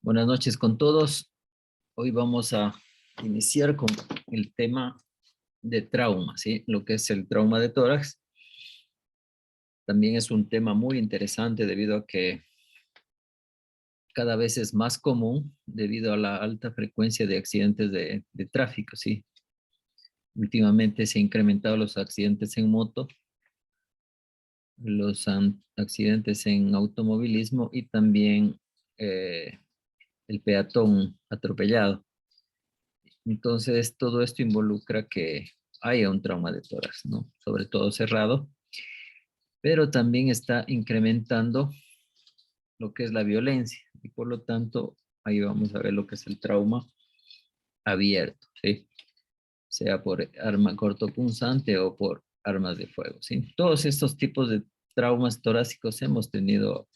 Buenas noches con todos. Hoy vamos a iniciar con el tema de trauma, ¿sí? Lo que es el trauma de tórax. También es un tema muy interesante debido a que cada vez es más común debido a la alta frecuencia de accidentes de tráfico, ¿sí? Últimamente se han incrementado los accidentes en moto, los accidentes en automovilismo y también el peatón atropellado. Entonces, todo esto involucra que haya un trauma de tórax, ¿no? Sobre todo cerrado, pero también está incrementando lo que es la violencia y por lo tanto, ahí vamos a ver lo que es el trauma abierto, ¿sí? Sea por arma cortopunzante o por armas de fuego, ¿sí? Todos estos tipos de traumas torácicos hemos tenido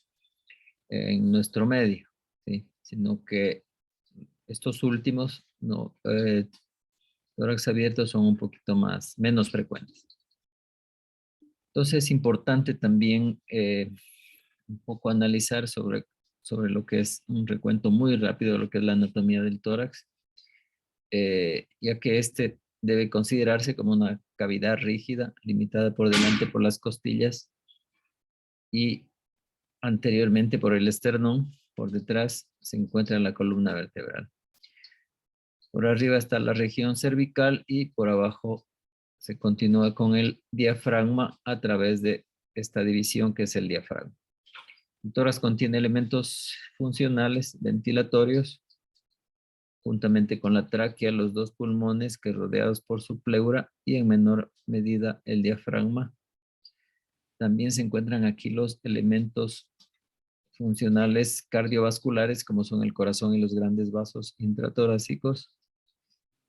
en nuestro medio, ¿sí? Sino que estos últimos, no, tórax abiertos son un poquito menos frecuentes. Entonces es importante también un poco analizar sobre lo que es un recuento muy rápido de lo que es la anatomía del tórax, ya que este debe considerarse como una cavidad rígida, limitada por delante por las costillas y anteriormente por el esternón. Por detrás se encuentra la columna vertebral. Por arriba está la región cervical y por abajo se continúa con el diafragma a través de esta división que es el diafragma. El tórax contiene elementos funcionales ventilatorios, juntamente con la tráquea, los dos pulmones que rodeados por su pleura y en menor medida el diafragma. También se encuentran aquí los elementos funcionales cardiovasculares como son el corazón y los grandes vasos intratorácicos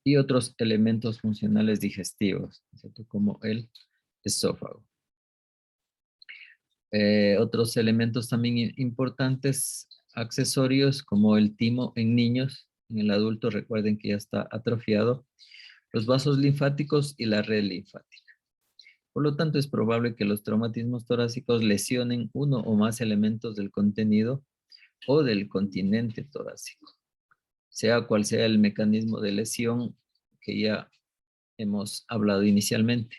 y otros elementos funcionales digestivos, ¿cierto? Como el esófago. Otros elementos también importantes, accesorios, como el timo en niños. En el adulto recuerden que ya está atrofiado. Los vasos linfáticos y la red linfática. Por lo tanto, es probable que los traumatismos torácicos lesionen uno o más elementos del contenido o del continente torácico. Sea cual sea el mecanismo de lesión que ya hemos hablado inicialmente.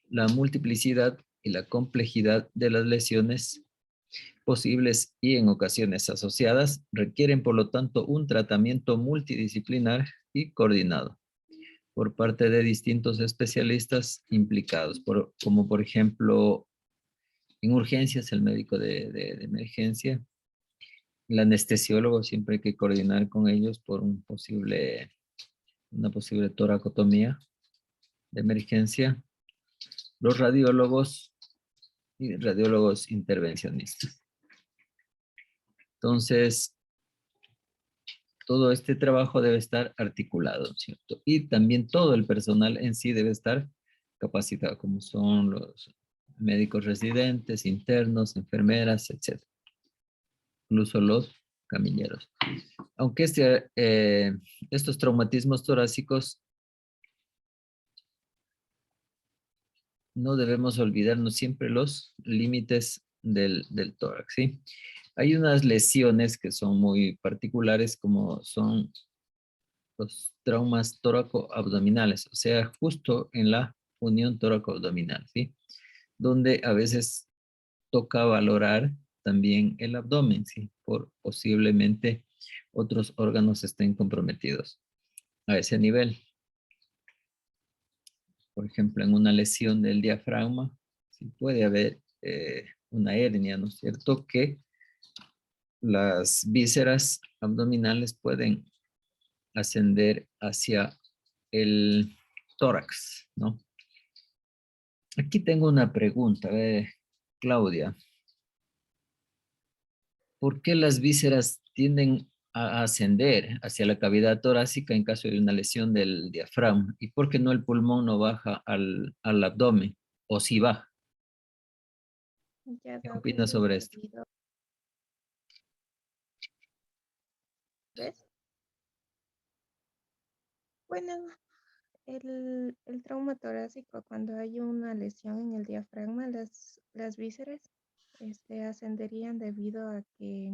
La multiplicidad y la complejidad de las lesiones posibles y en ocasiones asociadas requieren, por lo tanto, un tratamiento multidisciplinar y coordinado por parte de distintos especialistas implicados, como por ejemplo, en urgencias, el médico de emergencia, el anestesiólogo, siempre hay que coordinar con ellos por una posible toracotomía de emergencia, los radiólogos y radiólogos intervencionistas. Entonces, todo este trabajo debe estar articulado, ¿cierto? Y también todo el personal en sí debe estar capacitado, como son los médicos residentes, internos, enfermeras, etc. Incluso los camilleros. Aunque estos traumatismos torácicos no debemos olvidarnos siempre los límites del tórax, ¿sí? Hay unas lesiones que son muy particulares, como son los traumas tóraco-abdominales, o sea, justo en la unión tóraco-abdominal, ¿sí? Donde a veces toca valorar también el abdomen, ¿sí? Por posiblemente otros órganos estén comprometidos a ese nivel. Por ejemplo, en una lesión del diafragma, sí puede haber una hernia, ¿no es cierto? Que las vísceras abdominales pueden ascender hacia el tórax, ¿no? Aquí tengo una pregunta, Claudia. ¿Por qué las vísceras tienden a ascender hacia la cavidad torácica en caso de una lesión del diafragma? ¿Y por qué no el pulmón no baja al abdomen? ¿O si baja? Ya ¿Qué dado opinas sobre esto? debido, ¿ves? Bueno, el trauma torácico, cuando hay una lesión en el diafragma, las vísceras ascenderían debido a que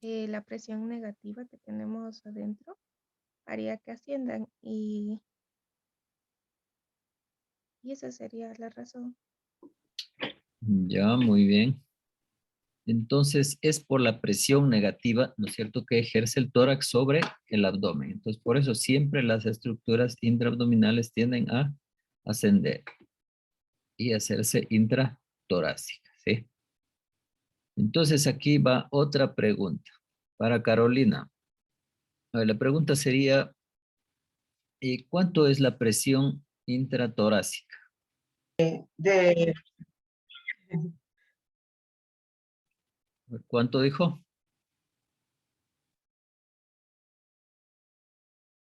la presión negativa que tenemos adentro haría que asciendan y esa sería la razón. Ya, muy bien. Entonces, es por la presión negativa, ¿no es cierto?, que ejerce el tórax sobre el abdomen. Entonces, por eso siempre las estructuras intraabdominales tienden a ascender y hacerse intratorácicas, ¿sí? Entonces, aquí va otra pregunta para Carolina. A ver, la pregunta sería, ¿cuánto es la presión intratorácica? De ¿Cuánto dijo?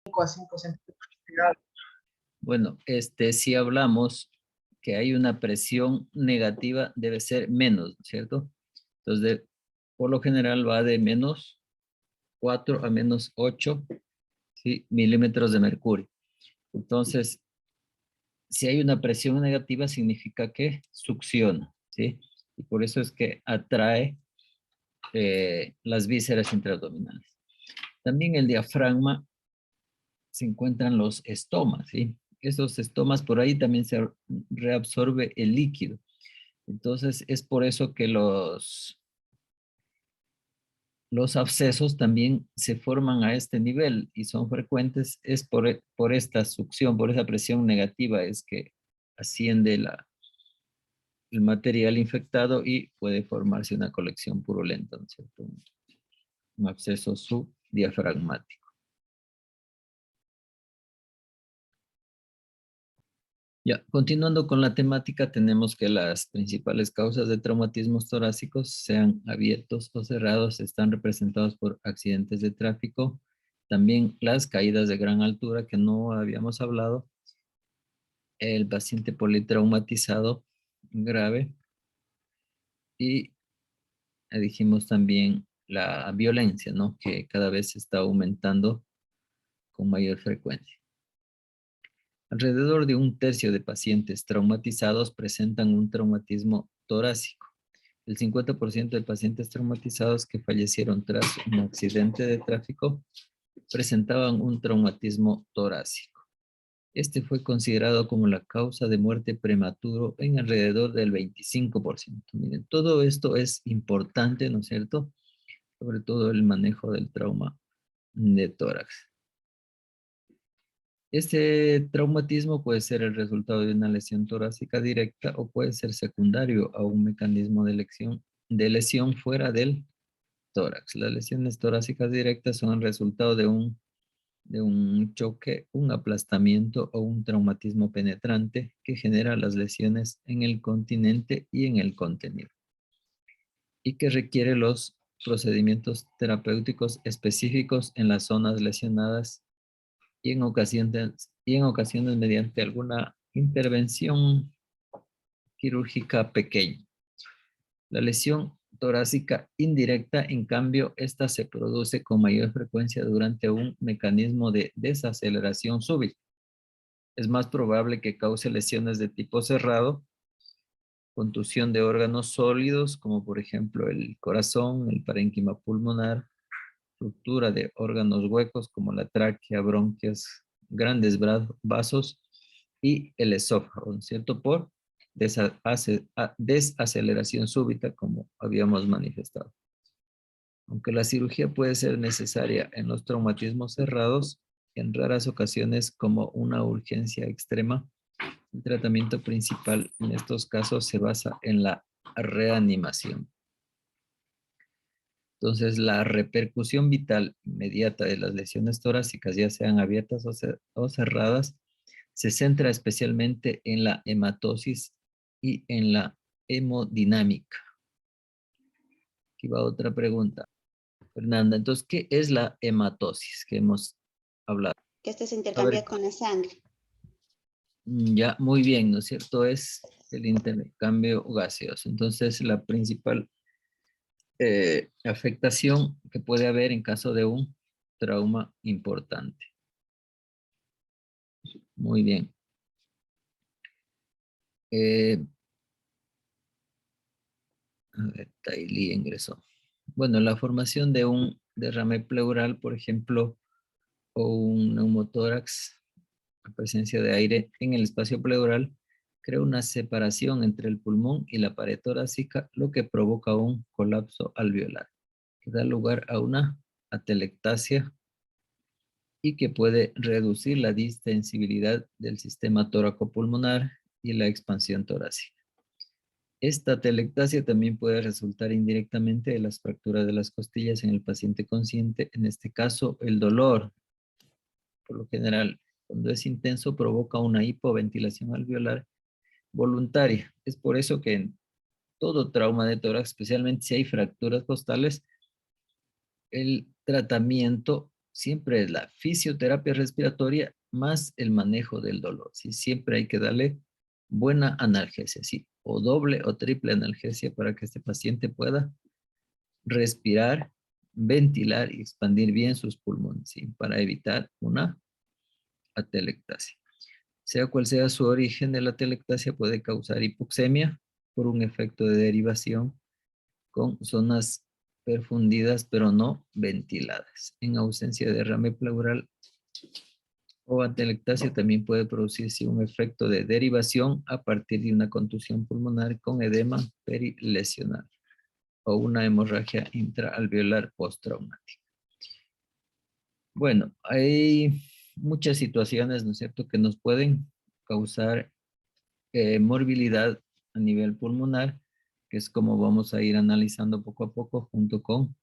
5 a 5 centímetros. Bueno, si hablamos que hay una presión negativa, debe ser menos, ¿no es cierto? Entonces, por lo general va de menos 4 a menos 8, ¿sí?, milímetros de mercurio. Entonces, si hay una presión negativa, significa que succiona, ¿sí? Y por eso es que atrae las vísceras intraabdominales. También el diafragma se encuentran los estomas, ¿sí? Esos estomas por ahí también se reabsorbe el líquido. Entonces es por eso que los abscesos también se forman a este nivel y son frecuentes. Es por esta succión, por esa presión negativa es que asciende el material infectado y puede formarse una colección purulenta, ¿no es cierto? Un absceso subdiafragmático. Ya, continuando con la temática, tenemos que las principales causas de traumatismos torácicos, sean abiertos o cerrados, están representados por accidentes de tráfico, también las caídas de gran altura que no habíamos hablado, el paciente politraumatizado grave y dijimos también la violencia, ¿no?, que cada vez está aumentando con mayor frecuencia. Alrededor de un tercio de pacientes traumatizados presentan un traumatismo torácico. El 50% de pacientes traumatizados que fallecieron tras un accidente de tráfico presentaban un traumatismo torácico. Este fue considerado como la causa de muerte prematuro en alrededor del 25%. Miren, todo esto es importante, ¿no es cierto? Sobre todo el manejo del trauma de tórax. Este traumatismo puede ser el resultado de una lesión torácica directa o puede ser secundario a un mecanismo de lesión fuera del tórax. Las lesiones torácicas directas son el resultado de un choque, un aplastamiento o un traumatismo penetrante que genera las lesiones en el continente y en el contenido y que requiere los procedimientos terapéuticos específicos en las zonas lesionadas y en ocasiones mediante alguna intervención quirúrgica pequeña. La lesión torácica indirecta, en cambio, esta se produce con mayor frecuencia durante un mecanismo de desaceleración súbita. Es más probable que cause lesiones de tipo cerrado, contusión de órganos sólidos, como por ejemplo el corazón, el parénquima pulmonar, ruptura de órganos huecos como la tráquea, bronquias, grandes vasos y el esófago, ¿no es cierto? Por desaceleración súbita, como habíamos manifestado. Aunque la cirugía puede ser necesaria en los traumatismos cerrados, en raras ocasiones como una urgencia extrema, el tratamiento principal en estos casos se basa en la reanimación. Entonces, la repercusión vital inmediata de las lesiones torácicas, ya sean abiertas o cerradas, se centra especialmente en la hematosis y en la hemodinámica. Aquí va otra pregunta. Fernanda, entonces, ¿qué es la hematosis que hemos hablado? Que este se A ver, intercambia con la sangre. ya, muy bien, ¿no es cierto? Es el intercambio gaseoso. Entonces, la principal afectación que puede haber en caso de un trauma importante. Muy bien. A ver, Taili ingresó. bueno, la formación de un derrame pleural, por ejemplo, o un neumotórax, la presencia de aire en el espacio pleural, crea una separación entre el pulmón y la pared torácica, lo que provoca un colapso alveolar, que da lugar a una atelectasia y que puede reducir la distensibilidad del sistema tóraco-pulmonar y la expansión torácica. Esta atelectasia también puede resultar indirectamente de las fracturas de las costillas en el paciente consciente. En este caso, el dolor, por lo general, cuando es intenso, provoca una hipoventilación alveolar voluntaria. Es por eso que en todo trauma de tórax, especialmente si hay fracturas costales, el tratamiento siempre es la fisioterapia respiratoria más el manejo del dolor. ¿Sí? Siempre hay que darle buena analgesia, ¿sí? O doble o triple analgesia para que este paciente pueda respirar, ventilar y expandir bien sus pulmones, ¿sí? Para evitar una atelectasia. Sea cual sea su origen de la atelectasia, puede causar hipoxemia por un efecto de derivación con zonas perfundidas pero no ventiladas. En ausencia de derrame pleural o atelectasia también puede producirse un efecto de derivación a partir de una contusión pulmonar con edema perilesional o una hemorragia intraalveolar postraumática. Bueno, hay muchas situaciones, ¿no es cierto?, que nos pueden causar morbilidad a nivel pulmonar, que es como vamos a ir analizando poco a poco junto con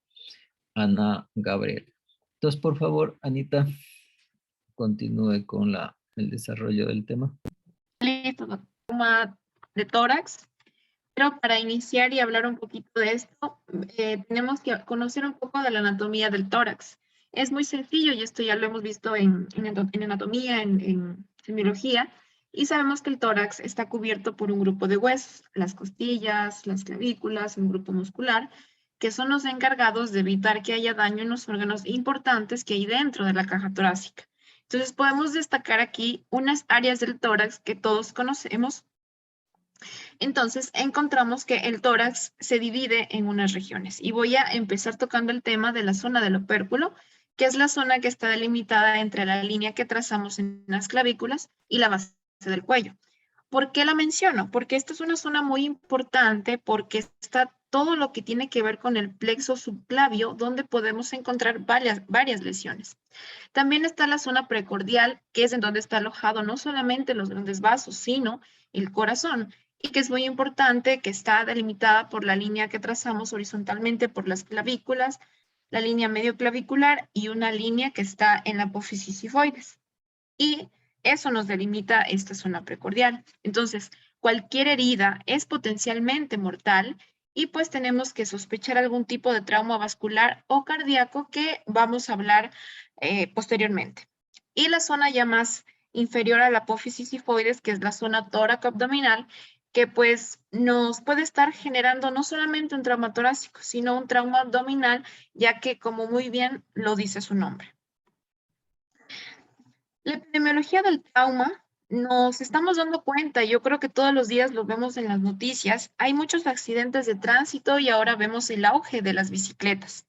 Ana Gabriel. Entonces, por favor, Anita, continúe con el desarrollo del tema. Listo, toma de tórax. Pero para iniciar y hablar un poquito de esto, tenemos que conocer un poco de la anatomía del tórax. Es muy sencillo y esto ya lo hemos visto en anatomía, en semiología, y sabemos que el tórax está cubierto por un grupo de huesos, las costillas, las clavículas, un grupo muscular, que son los encargados de evitar que haya daño en los órganos importantes que hay dentro de la caja torácica. Entonces podemos destacar aquí unas áreas del tórax que todos conocemos. Entonces, encontramos que el tórax se divide en unas regiones y voy a empezar tocando el tema de la zona del opérculo, que es la zona que está delimitada entre la línea que trazamos en las clavículas y la base del cuello. ¿Por qué la menciono? Porque esta es una zona muy importante porque está todo lo que tiene que ver con el plexo subclavio, donde podemos encontrar varias lesiones. También está la zona precordial, que es en donde está alojado no solamente los grandes vasos, sino el corazón, y que es muy importante, que está delimitada por la línea que trazamos horizontalmente por las clavículas, la línea medio clavicular y una línea que está en la apófisis sifoides. Y eso nos delimita esta zona precordial. Entonces, cualquier herida es potencialmente mortal y pues tenemos que sospechar algún tipo de trauma vascular o cardíaco que vamos a hablar posteriormente. Y la zona ya más inferior a la apófisis sifoides, que es la zona tóraco-abdominal, que pues nos puede estar generando no solamente un trauma torácico, sino un trauma abdominal, ya que como muy bien lo dice su nombre. La epidemiología del trauma, nos estamos dando cuenta, yo creo que todos los días lo vemos en las noticias, hay muchos accidentes de tránsito y ahora vemos el auge de las bicicletas.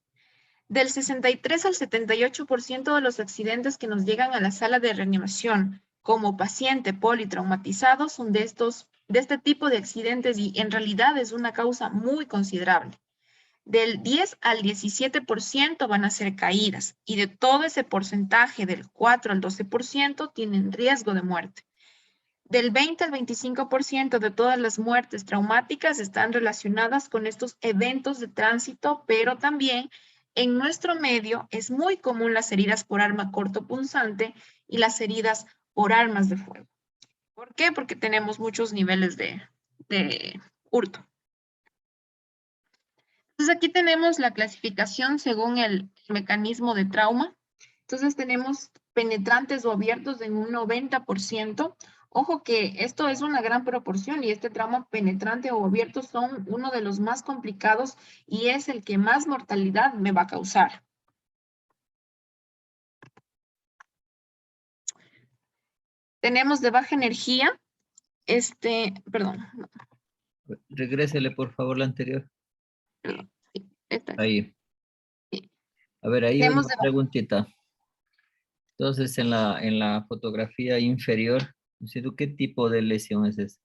Del 63 al 78% de los accidentes que nos llegan a la sala de reanimación como paciente politraumatizado son de este tipo de accidentes y en realidad es una causa muy considerable. Del 10 al 17% van a ser caídas y de todo ese porcentaje, del 4 al 12%, tienen riesgo de muerte. Del 20 al 25% de todas las muertes traumáticas están relacionadas con estos eventos de tránsito, pero también en nuestro medio es muy común las heridas por arma cortopunzante y las heridas por armas de fuego. ¿Por qué? Porque tenemos muchos niveles de hurto. Entonces aquí tenemos la clasificación según el mecanismo de trauma. Entonces tenemos penetrantes o abiertos en un 90%. Ojo que esto es una gran proporción y este trauma penetrante o abierto son uno de los más complicados y es el que más mortalidad me va a causar. Tenemos de baja energía, perdón. Regrésele, por favor, la anterior. Esta es. Ahí. Sí. A ver, ahí Tenemos una preguntita. Entonces, en la fotografía inferior, ¿qué tipo de lesión es esa?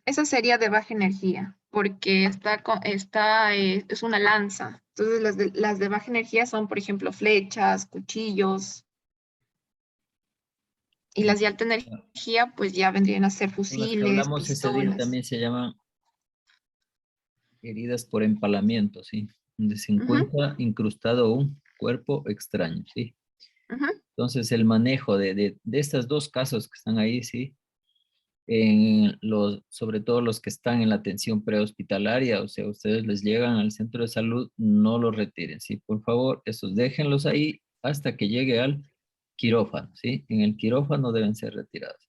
Esa sería de baja energía, porque es una lanza. Entonces, las de baja energía son, por ejemplo, flechas, cuchillos, y las de alta energía, pues ya vendrían a ser Con las que fusiles, hablamos ese día pistolas. también se llaman heridas por empalamiento, ¿sí? Donde se Ujú, encuentra incrustado un cuerpo extraño, ¿sí? ujú. Entonces, el manejo de estos dos casos que están ahí, ¿sí? Sobre todo los que están en la atención prehospitalaria, o sea, ustedes les llegan al centro de salud, no los retiren, ¿sí? Por favor, esos déjenlos ahí hasta que llegue al quirófano, ¿sí? En el quirófano deben ser retirados,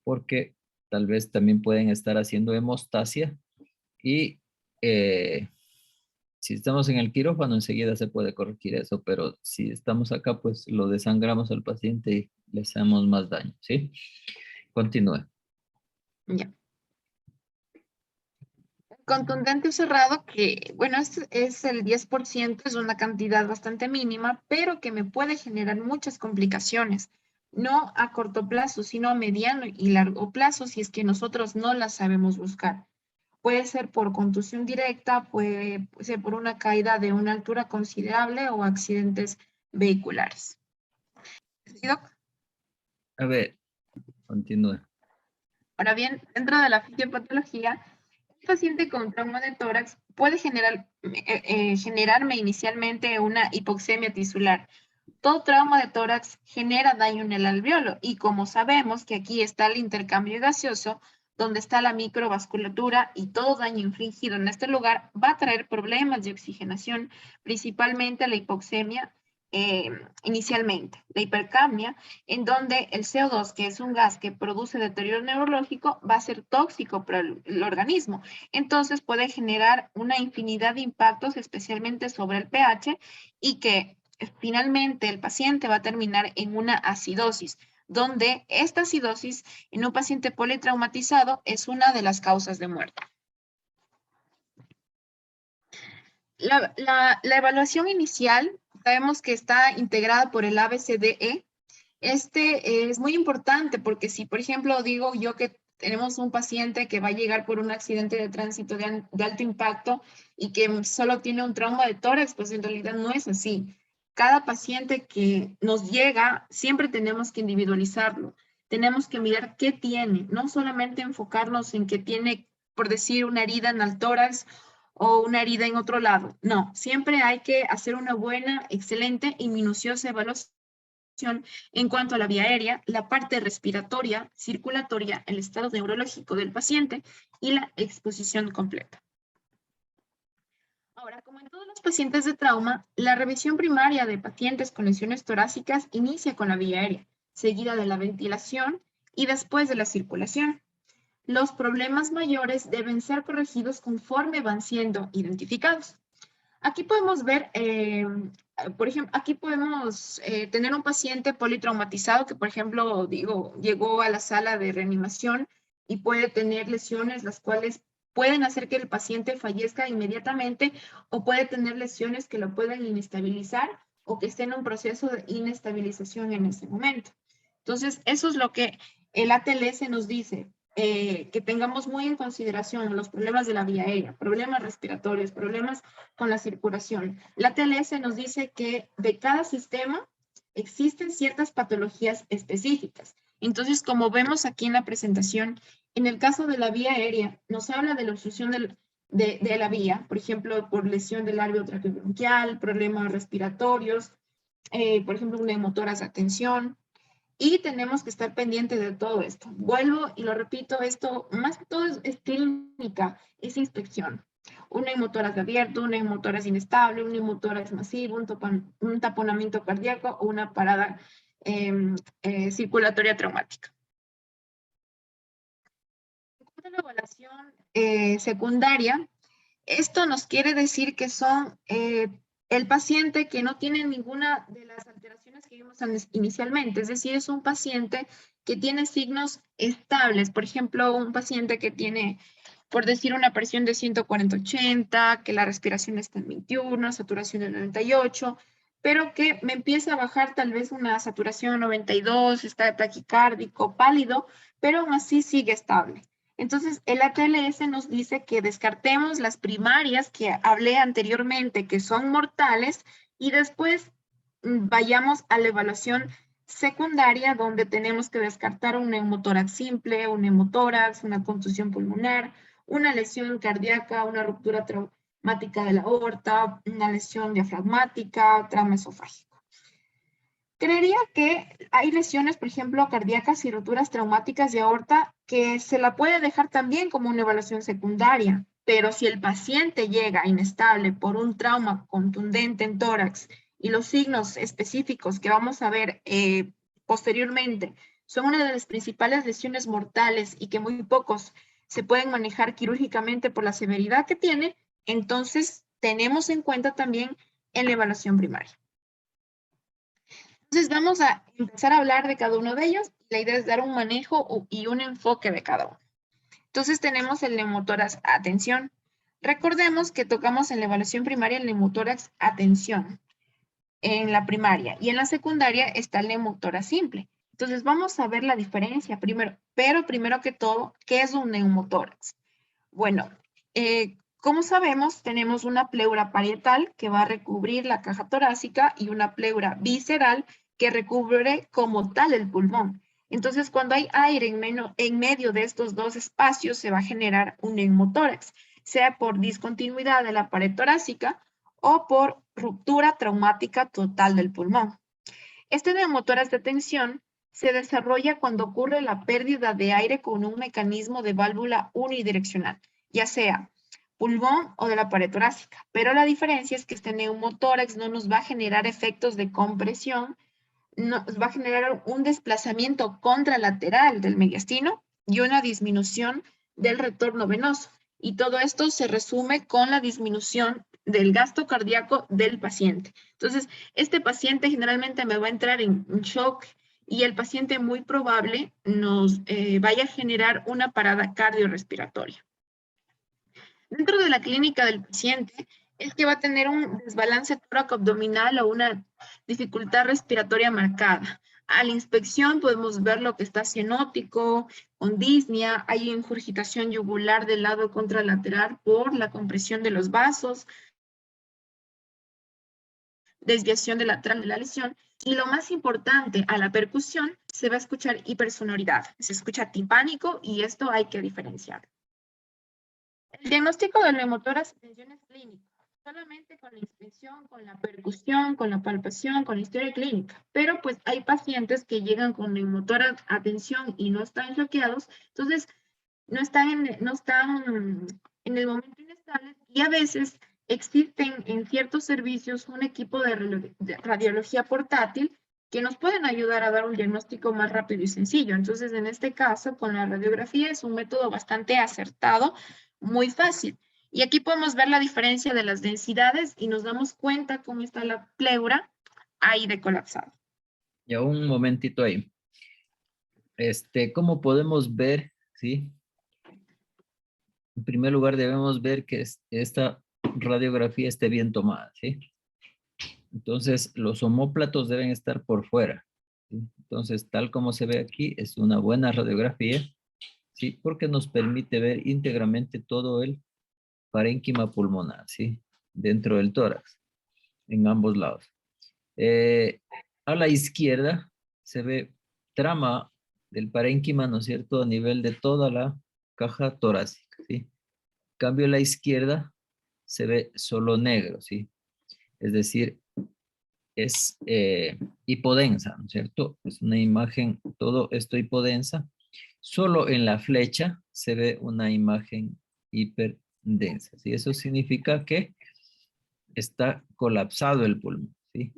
porque tal vez también pueden estar haciendo hemostasia y si estamos en el quirófano enseguida se puede corregir eso, pero si estamos acá, pues lo desangramos al paciente y le hacemos más daño, ¿sí? Continúe. Ya. Contundente o cerrado, que bueno, es el 10%, es una cantidad bastante mínima, pero que me puede generar muchas complicaciones, no a corto plazo, sino a mediano y largo plazo, si es que nosotros no las sabemos buscar. Puede ser por contusión directa, puede ser por una caída de una altura considerable o accidentes vehiculares. ¿Sí, doc? A ver, continúe. Ahora bien, dentro de la fisiopatología, un paciente con trauma de tórax puede generarme inicialmente una hipoxemia tisular. Todo trauma de tórax genera daño en el alveolo y como sabemos que aquí está el intercambio gaseoso, donde está la microvasculatura y todo daño infligido en este lugar va a traer problemas de oxigenación, principalmente la hipoxemia inicialmente, la hipercapnia, en donde el CO2, que es un gas que produce deterioro neurológico, va a ser tóxico para el organismo. Entonces puede generar una infinidad de impactos, especialmente sobre el pH, y que finalmente el paciente va a terminar en una acidosis, donde esta acidosis en un paciente politraumatizado es una de las causas de muerte. La evaluación inicial, sabemos que está integrada por el ABCDE. Este es muy importante porque si, por ejemplo, digo yo que tenemos un paciente que va a llegar por un accidente de tránsito de alto impacto y que solo tiene un trauma de tórax, pues en realidad no es así. Cada paciente que nos llega, siempre tenemos que individualizarlo. Tenemos que mirar qué tiene, no solamente enfocarnos en que tiene, por decir, una herida en el tórax o una herida en otro lado. No, siempre hay que hacer una buena, excelente y minuciosa evaluación en cuanto a la vía aérea, la parte respiratoria, circulatoria, el estado neurológico del paciente y la exposición completa. Ahora, como en todos los pacientes de trauma, la revisión primaria de pacientes con lesiones torácicas inicia con la vía aérea, seguida de la ventilación y después de la circulación. Los problemas mayores deben ser corregidos conforme van siendo identificados. Aquí podemos ver, por ejemplo, aquí podemos tener un paciente politraumatizado que, por ejemplo, llegó a la sala de reanimación y puede tener lesiones las cuales pueden hacer que el paciente fallezca inmediatamente o puede tener lesiones que lo pueden inestabilizar o que esté en un proceso de inestabilización en ese momento. Entonces, eso es lo que el ATLS nos dice. Que tengamos muy en consideración los problemas de la vía aérea, problemas respiratorios, problemas con la circulación. La ATLS nos dice que de cada sistema existen ciertas patologías específicas. Entonces, como vemos aquí en la presentación, en el caso de la vía aérea, nos habla de la obstrucción de la vía, por ejemplo, por lesión del árbol traqueobronquial, problemas respiratorios, por ejemplo, una hemotoras de atención. Y tenemos que estar pendientes de todo esto. Vuelvo y lo repito, esto más que todo es clínica, es inspección. Una hemotórax abierto, una hemotórax inestable, una hemotórax masivo, un taponamiento cardíaco o una parada circulatoria traumática. En la evaluación secundaria, esto nos quiere decir que son el paciente que no tiene ninguna de las alteraciones que vimos inicialmente, es decir, es un paciente que tiene signos estables, por ejemplo, un paciente que tiene por decir una presión de 140-80, que la respiración está en 21, saturación en 98, pero que me empieza a bajar tal vez una saturación en 92, está taquicárdico, pálido, pero aún así sigue estable. Entonces, el ATLS nos dice que descartemos las primarias que hablé anteriormente, que son mortales, y después vayamos a la evaluación secundaria, donde tenemos que descartar un neumotórax simple, un neumotórax, una contusión pulmonar, una lesión cardíaca, una ruptura traumática de la aorta, una lesión diafragmática, trauma esofágico. Creería que hay lesiones, por ejemplo, cardíacas y rupturas traumáticas de aorta que se la puede dejar también como una evaluación secundaria, pero si el paciente llega inestable por un trauma contundente en tórax y los signos específicos que vamos a ver posteriormente son una de las principales lesiones mortales y que muy pocos se pueden manejar quirúrgicamente por la severidad que tiene, entonces tenemos en cuenta también en la evaluación primaria. Entonces vamos a empezar a hablar de cada uno de ellos. La idea es dar un manejo y un enfoque de cada uno. Entonces tenemos el neumotórax atención. Recordemos que tocamos en la evaluación primaria el neumotórax atención en la primaria y en la secundaria está el neumotórax simple. Entonces vamos a ver la diferencia primero, pero primero que todo, ¿qué es un neumotórax? Bueno, como sabemos, tenemos una pleura parietal que va a recubrir la caja torácica y una pleura visceral que recubre como tal el pulmón. Entonces, cuando hay aire en medio de estos dos espacios, se va a generar un neumotórax, sea por discontinuidad de la pared torácica o por ruptura traumática total del pulmón. Este neumotórax de tensión se desarrolla cuando ocurre la pérdida de aire con un mecanismo de válvula unidireccional, ya sea pulmón o de la pared torácica. Pero la diferencia es que este neumotórax no nos va a generar efectos de compresión, nos va a generar un desplazamiento contralateral del mediastino y una disminución del retorno venoso. Y todo esto se resume con la disminución del gasto cardíaco del paciente. Entonces, este paciente generalmente me va a entrar en shock y el paciente muy probable nos vaya a generar una parada cardiorrespiratoria. Dentro de la clínica del paciente es que va a tener un desbalance tóraco-abdominal o una dificultad respiratoria marcada. A la inspección podemos ver lo que está cianótico, con disnea, hay ingurgitación yugular del lado contralateral por la compresión de los vasos, desviación de la trama de la lesión, y lo más importante, a la percusión se va a escuchar hipersonoridad, se escucha timpánico y esto hay que diferenciar. El diagnóstico del neumotórax atención es clínico, solamente con la inspección, con la percusión, con la palpación, con la historia clínica. Pero pues hay pacientes que llegan con neumotórax atención y no están bloqueados, entonces no están en el momento inestable y a veces existen en ciertos servicios un equipo de radiología portátil que nos pueden ayudar a dar un diagnóstico más rápido y sencillo. Entonces, en este caso, con la radiografía es un método bastante acertado, muy fácil. Y aquí podemos ver la diferencia de las densidades y nos damos cuenta cómo está la pleura ahí de colapsado. Ya un momentito ahí. ¿Cómo podemos ver, sí? En primer lugar, debemos ver que esta radiografía esté bien tomada, ¿sí? Entonces, los omóplatos deben estar por fuera, ¿sí? Entonces, tal como se ve aquí, es una buena radiografía, ¿sí? Porque nos permite ver íntegramente todo el parénquima pulmonar, ¿sí? Dentro del tórax, en ambos lados. A la izquierda se ve trama del parénquima, ¿no es cierto?, a nivel de toda la caja torácica, ¿sí? En cambio, a la izquierda se ve solo negro, ¿sí? Es decir, es hipodensa, ¿no es cierto? Es una imagen, todo esto hipodensa. Solo en la flecha se ve una imagen hiperdensa, ¿sí? Eso significa que está colapsado el pulmón, ¿sí?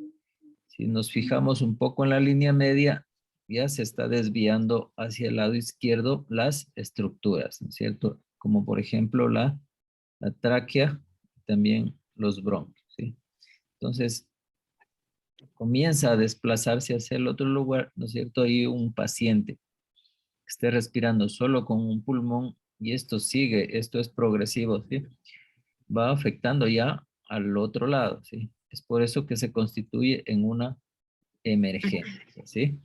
Si nos fijamos un poco en la línea media, ya se está desviando hacia el lado izquierdo las estructuras, ¿no es cierto? Como por ejemplo la tráquea, también los bronquios, ¿sí? Entonces, comienza a desplazarse hacia el otro lugar, ¿no es cierto? Hay un paciente que esté respirando solo con un pulmón, y esto sigue, esto es progresivo, ¿sí? Va afectando ya al otro lado, ¿sí? Es por eso que se constituye en una emergencia, ¿sí?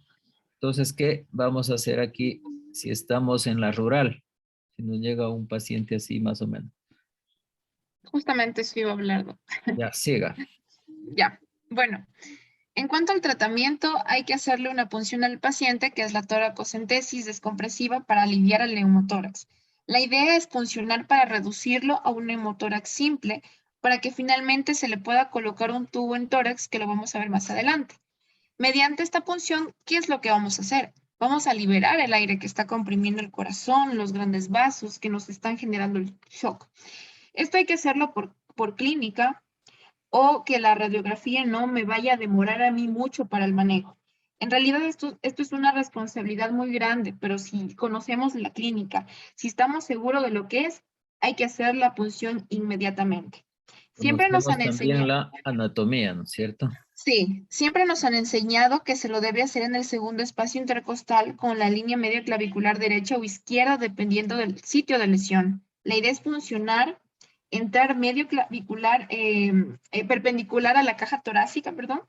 Entonces, ¿qué vamos a hacer aquí si estamos en la rural? Si nos llega un paciente así, más o menos. Justamente eso iba a hablar, Ya, siga. Ya, bueno. En cuanto al tratamiento, hay que hacerle una punción al paciente, que es la toracocentesis descompresiva para aliviar el neumotórax. La idea es puncionar para reducirlo a un neumotórax simple, para que finalmente se le pueda colocar un tubo en tórax, que lo vamos a ver más adelante. Mediante esta punción, ¿qué es lo que vamos a hacer? Vamos a liberar el aire que está comprimiendo el corazón, los grandes vasos que nos están generando el shock. Esto hay que hacerlo por clínica, o que la radiografía no me vaya a demorar a mí mucho para el manejo. En realidad esto es una responsabilidad muy grande, pero si conocemos la clínica, si estamos seguros de lo que es, hay que hacer la punción inmediatamente. Siempre nos Conocemos han también enseñado, la anatomía, ¿no es cierto? sí, siempre nos han enseñado que se lo debe hacer en el segundo espacio intercostal con la línea media clavicular derecha o izquierda, dependiendo del sitio de lesión. La idea es funcionar, entrar medio clavicular, perpendicular a la caja torácica, perdón,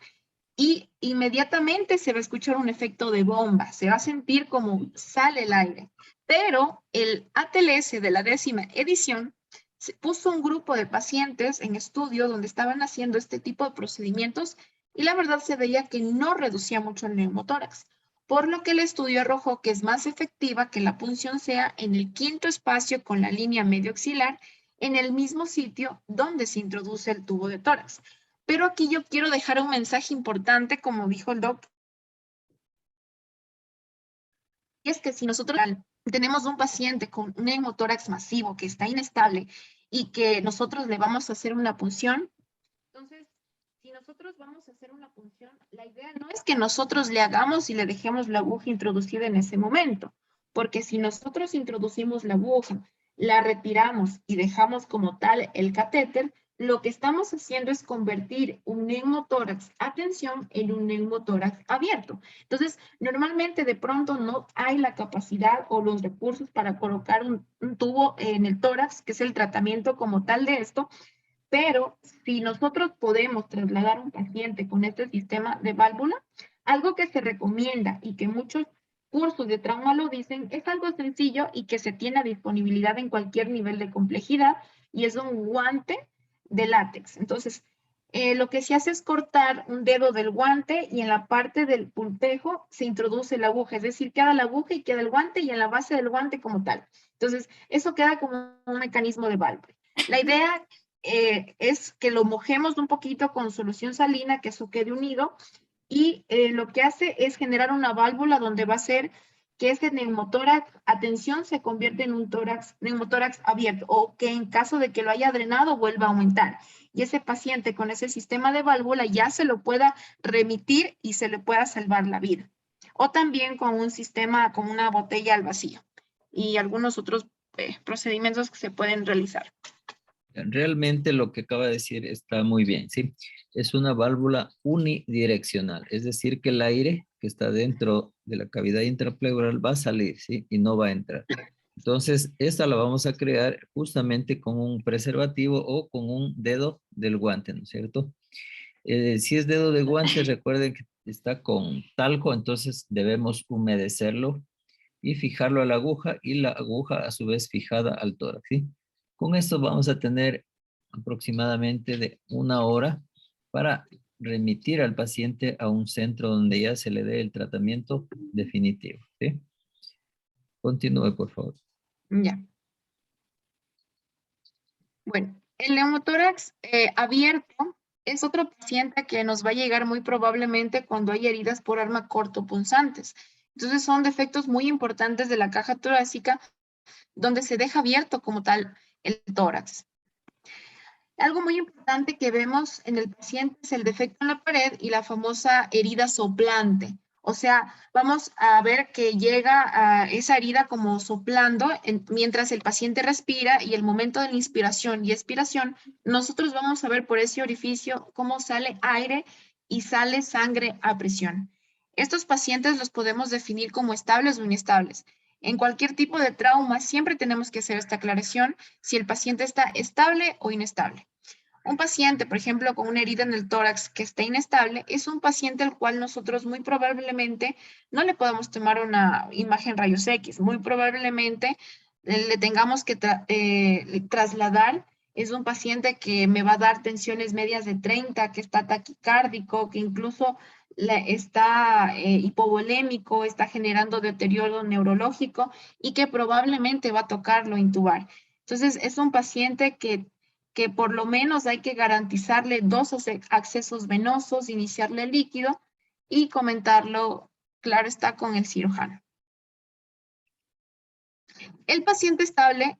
y inmediatamente se va a escuchar un efecto de bomba, se va a sentir como sale el aire. Pero el ATLS de la 10ª edición se puso un grupo de pacientes en estudio donde estaban haciendo este tipo de procedimientos y la verdad se veía que no reducía mucho el neumotórax, por lo que el estudio arrojó que es más efectiva que la punción sea en el quinto espacio con la línea medio axilar, en el mismo sitio donde se introduce el tubo de tórax. Pero aquí yo quiero dejar un mensaje importante, como dijo el doc, y es que si nosotros tenemos un paciente con un neumotórax masivo que está inestable y que nosotros le vamos a hacer una punción, entonces, si nosotros vamos a hacer una punción, la idea no es que nosotros le hagamos y le dejemos la aguja introducida en ese momento, porque si nosotros introducimos la aguja, la retiramos y dejamos como tal el catéter, lo que estamos haciendo es convertir un neumotórax, atención, en un neumotórax abierto. Entonces, normalmente de pronto no hay la capacidad o los recursos para colocar un tubo en el tórax, que es el tratamiento como tal de esto, pero si nosotros podemos trasladar a un paciente con este sistema de válvula, algo que se recomienda y que muchos cursos de trauma lo dicen, es algo sencillo y que se tiene a disponibilidad en cualquier nivel de complejidad, y es un guante de látex. Entonces, lo que se hace es cortar un dedo del guante y en la parte del pulpejo se introduce la aguja, es decir, queda la aguja y queda el guante y en la base del guante como tal. Entonces, eso queda como un mecanismo de válvula. La idea es que lo mojemos un poquito con solución salina, que eso quede unido, y lo que hace es generar una válvula donde va a ser que ese neumotórax, atención, se convierte en un neumotórax abierto, o que en caso de que lo haya drenado vuelva a aumentar. Y ese paciente con ese sistema de válvula ya se lo pueda remitir y se le pueda salvar la vida. O también con un sistema, con una botella al vacío y algunos otros procedimientos que se pueden realizar. Realmente lo que acaba de decir está muy bien, ¿sí? Es una válvula unidireccional, es decir, que el aire que está dentro de la cavidad intrapleural va a salir, ¿sí? Y no va a entrar. Entonces, esta la vamos a crear justamente con un preservativo o con un dedo del guante, ¿no es cierto? Si es dedo de guante, recuerden que está con talco, entonces debemos humedecerlo y fijarlo a la aguja y la aguja a su vez fijada al tórax, ¿sí? Con esto vamos a tener aproximadamente de 1 hora para remitir al paciente a un centro donde ya se le dé el tratamiento definitivo, ¿sí? Continúe, por favor. Ya. Bueno, el neumotórax abierto es otro paciente que nos va a llegar muy probablemente cuando hay heridas por arma cortopunzantes. Entonces son defectos muy importantes de la caja torácica donde se deja abierto como tal el tórax. Algo muy importante que vemos en el paciente es el defecto en la pared y la famosa herida soplante. O sea, vamos a ver que llega a esa herida como soplando mientras el paciente respira, y el momento de la inspiración y expiración, nosotros vamos a ver por ese orificio cómo sale aire y sale sangre a presión. Estos pacientes los podemos definir como estables o inestables. En cualquier tipo de trauma siempre tenemos que hacer esta aclaración si el paciente está estable o inestable. Un paciente, por ejemplo, con una herida en el tórax que está inestable, es un paciente al cual nosotros muy probablemente no le podamos tomar una imagen rayos X. Muy probablemente le tengamos que trasladar. Es un paciente que me va a dar tensiones medias de 30, que está taquicárdico, que incluso está hipovolémico, está generando deterioro neurológico y que probablemente va a tocarlo intubar. Entonces, es un paciente que por lo menos hay que garantizarle 2 accesos venosos, iniciarle líquido y comentarlo, claro está, con el cirujano. El paciente estable,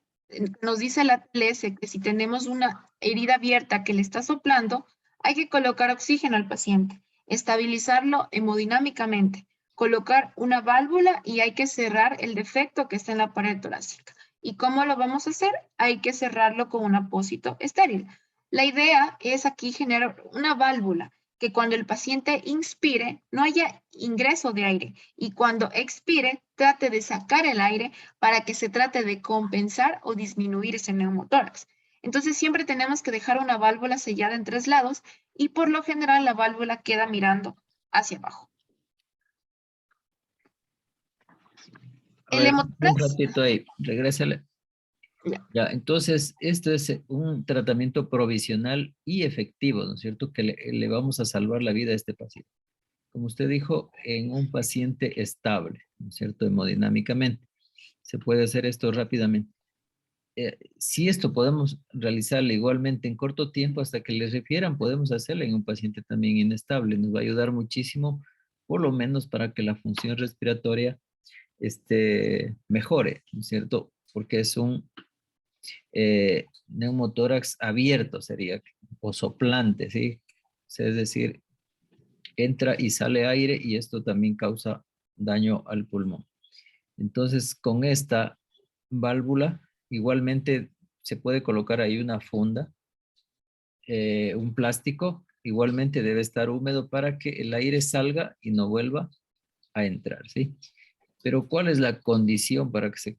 nos dice la TLS que si tenemos una herida abierta que le está soplando, hay que colocar oxígeno al paciente, estabilizarlo hemodinámicamente, colocar una válvula y hay que cerrar el defecto que está en la pared torácica. ¿Y cómo lo vamos a hacer? Hay que cerrarlo con un apósito estéril. La idea es aquí generar una válvula que cuando el paciente inspire no haya ingreso de aire y cuando expire trate de sacar el aire para que se trate de compensar o disminuir ese neumotórax. Entonces siempre tenemos que dejar una válvula sellada en 3 lados y por lo general la válvula queda mirando hacia abajo. A El ver, un hemotórax, ratito ahí, regrésale. Ya. Ya, entonces, esto es un tratamiento provisional y efectivo, ¿no es cierto? Que le vamos a salvar la vida a este paciente. Como usted dijo, en un paciente estable, ¿no es cierto? Hemodinámicamente. Se puede hacer esto rápidamente. Si esto podemos realizarlo igualmente en corto tiempo, hasta que les refieran, podemos hacerlo en un paciente también inestable. Nos va a ayudar muchísimo, por lo menos para que la función respiratoria mejore, ¿no es cierto? Porque es un neumotórax abierto, sería, o soplante, ¿sí? Es decir, entra y sale aire y esto también causa daño al pulmón. Entonces, con esta válvula, igualmente se puede colocar ahí una funda, un plástico, igualmente debe estar húmedo para que el aire salga y no vuelva a entrar, ¿sí? Pero ¿cuál es la condición para que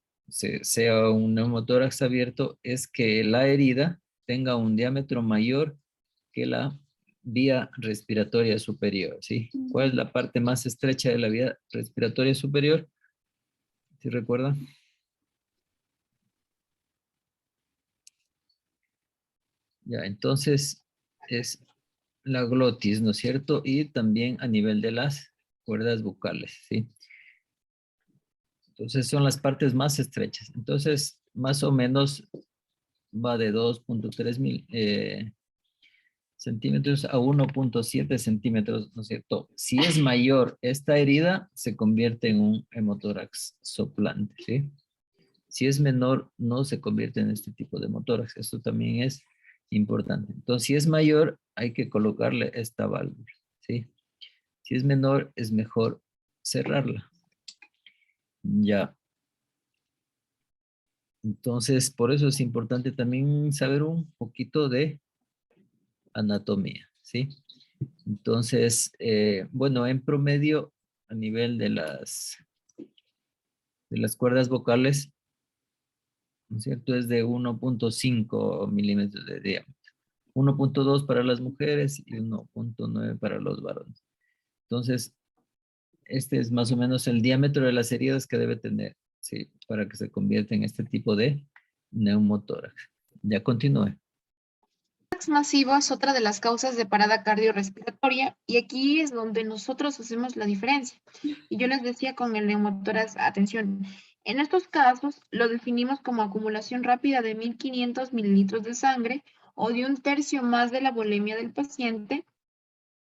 sea un neumotórax abierto? Es que la herida tenga un diámetro mayor que la vía respiratoria superior, ¿sí? ¿Cuál es la parte más estrecha de la vía respiratoria superior? ¿Sí recuerdan? Ya, entonces es la glotis, ¿no es cierto? Y también a nivel de las cuerdas vocales, ¿sí? Entonces son las partes más estrechas. Entonces, más o menos va de 2.3 centímetros a 1.7 centímetros, ¿no es cierto? Si es mayor esta herida, se convierte en un hemotórax soplante, ¿sí? Si es menor, no se convierte en este tipo de hemotórax. Esto también es importante. Entonces, si es mayor, hay que colocarle esta válvula, ¿sí? Si es menor, es mejor cerrarla. Ya. Entonces, por eso es importante también saber un poquito de anatomía, ¿sí? Entonces, bueno, en promedio, a nivel de las cuerdas vocales, ¿no es cierto? Es de 1.5 milímetros de diámetro. 1.2 para las mujeres y 1.9 para los varones. Entonces, este es más o menos el diámetro de las heridas que debe tener, ¿sí? Para que se convierta en este tipo de neumotórax. Ya continúe. masivo es otra de las causas de parada cardiorrespiratoria y aquí es donde nosotros hacemos la diferencia. Y yo les decía con el neumotórax, atención, en estos casos lo definimos como acumulación rápida de 1.500 mililitros de sangre o de 1/3 más de la volemia del paciente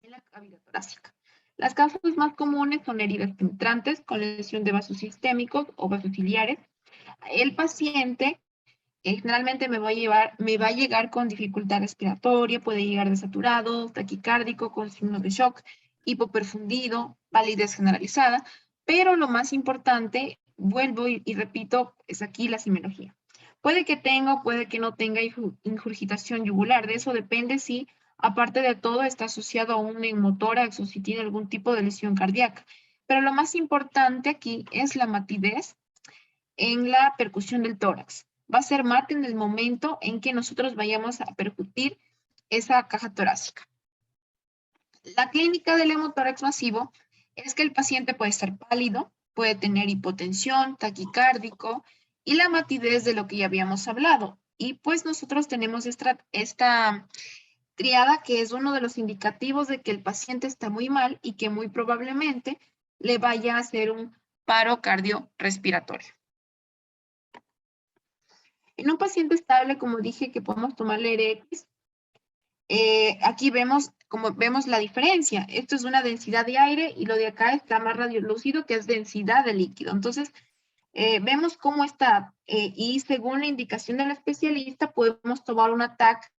en la cavidad torácica. Las causas más comunes son heridas penetrantes con lesión de vasos sistémicos o vasos ciliares. El paciente generalmente me va a llegar con dificultad respiratoria, puede llegar desaturado, taquicárdico, con signos de shock, hipoperfundido, palidez generalizada, pero lo más importante, vuelvo y repito, es aquí la simenología. Puede que tenga, puede que no tenga ingurgitación yugular, de eso depende si, aparte de todo, está asociado a un neumotórax o si tiene algún tipo de lesión cardíaca. Pero lo más importante aquí es la matidez en la percusión del tórax. Va a ser mate en el momento en que nosotros vayamos a percutir esa caja torácica. La clínica del hemotórax masivo es que el paciente puede estar pálido, puede tener hipotensión, taquicárdico y la matidez de lo que ya habíamos hablado. Y pues nosotros tenemos esta triada que es uno de los indicativos de que el paciente está muy mal y que muy probablemente le vaya a hacer un paro cardiorrespiratorio. En un paciente estable, como dije, que podemos tomarle RX, aquí vemos la diferencia. Esto es una densidad de aire y lo de acá está más radiolúcido, que es densidad de líquido. Entonces, vemos cómo está y según la indicación del especialista podemos tomar un TAC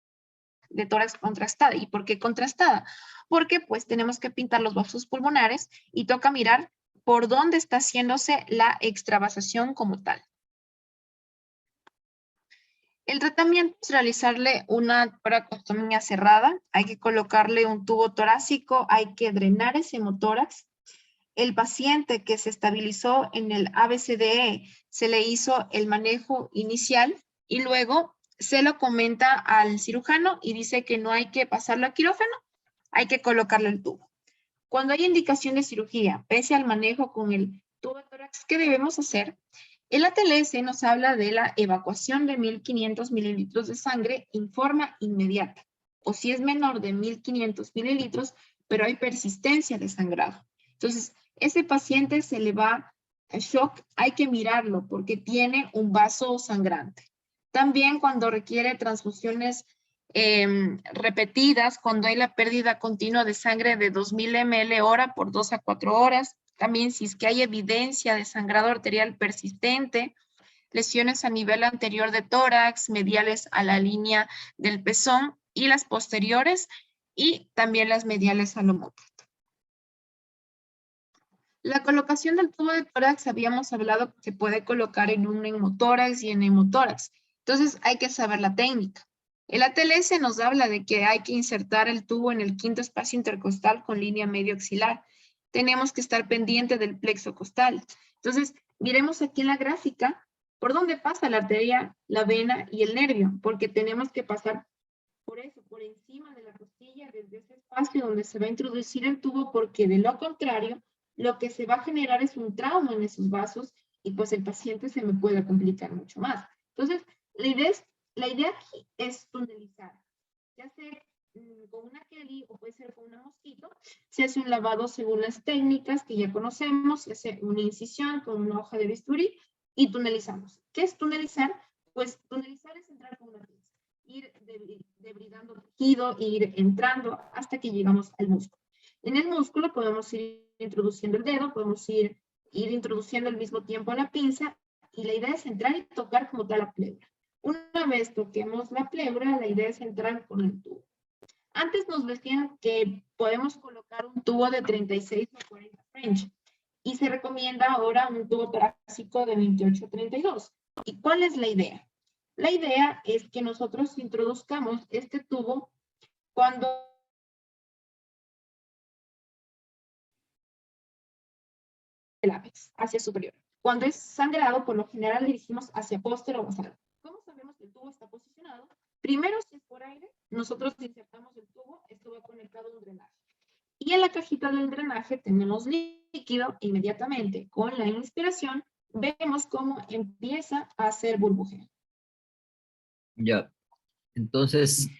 de tórax contrastada. ¿Y por qué contrastada? Porque pues tenemos que pintar los vasos pulmonares y toca mirar por dónde está haciéndose la extravasación como tal. El tratamiento es realizarle una toracostomía cerrada, hay que colocarle un tubo torácico, hay que drenar ese hemotórax. El paciente que se estabilizó en el ABCDE se le hizo el manejo inicial y luego se lo comenta al cirujano y dice que no hay que pasarlo a quirófano, hay que colocarle el tubo. Cuando hay indicación de cirugía, pese al manejo con el tubo de tórax, ¿qué debemos hacer? El ATLS nos habla de la evacuación de 1.500 mililitros de sangre en forma inmediata, o si es menor de 1.500 mililitros, pero hay persistencia de sangrado. Entonces, ese paciente se le va a shock, hay que mirarlo porque tiene un vaso sangrante. También cuando requiere transfusiones repetidas, cuando hay la pérdida continua de sangre de 2.000 ml hora por 2 a 4 horas, también si es que hay evidencia de sangrado arterial persistente, lesiones a nivel anterior de tórax, mediales a la línea del pezón y las posteriores, y también las mediales al omóplato. La colocación del tubo de tórax, habíamos hablado que se puede colocar en un neumotórax y en hemotórax. Entonces hay que saber la técnica. El ATLS nos habla de que hay que insertar el tubo en el quinto espacio intercostal con línea medio axilar. Tenemos que estar pendiente del plexo costal. Entonces, miremos aquí en la gráfica por dónde pasa la arteria, la vena y el nervio, porque tenemos que pasar por eso, por encima de la costilla, desde ese espacio donde se va a introducir el tubo, porque de lo contrario, lo que se va a generar es un trauma en esos vasos y pues el paciente se me puede complicar mucho más. Entonces, la idea aquí es tunelizar, ya sea con una Kelly o puede ser con una mosquito. Se hace un lavado según las técnicas que ya conocemos, se hace una incisión con una hoja de bisturí y tunelizamos. ¿Qué es tunelizar? Pues tunelizar es entrar con una pinza, ir debridando tejido, ir entrando hasta que llegamos al músculo. En el músculo podemos ir introduciendo el dedo, podemos ir introduciendo al mismo tiempo la pinza y la idea es entrar y tocar como tal la pleura. Una vez toquemos la pleura, la idea es entrar con el tubo. Antes nos decían que podemos colocar un tubo de 36 o 40 French y se recomienda ahora un tubo torácico de 28 o 32. ¿Y cuál es la idea? La idea es que nosotros introduzcamos este tubo cuando el ápex, hacia superior. Cuando es sangrado, por lo general dirigimos hacia póstero o basal. ¿Cómo sabemos que el tubo está posicionado? Primero, si es por aire, nosotros insertamos el tubo, esto va conectado a un drenaje. Y en la cajita del drenaje tenemos líquido, inmediatamente con la inspiración vemos cómo empieza a hacer burbujeo. Ya, entonces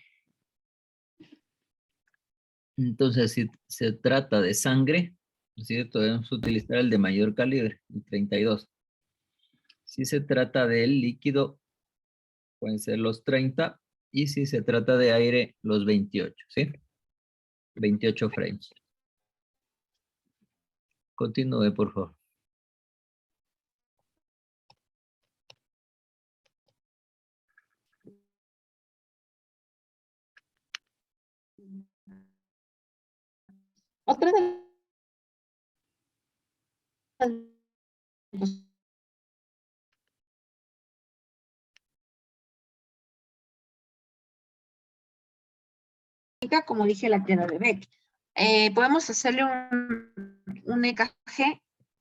si se trata de sangre, ¿no es cierto? Debemos utilizar el de mayor calibre, el 32. Si se trata del líquido, pueden ser los 30, y si se trata de aire, los 28, ¿sí? 28 frames. Continúe, por favor. Otra de las como dije, la piedra de Beck. Podemos hacerle un EKG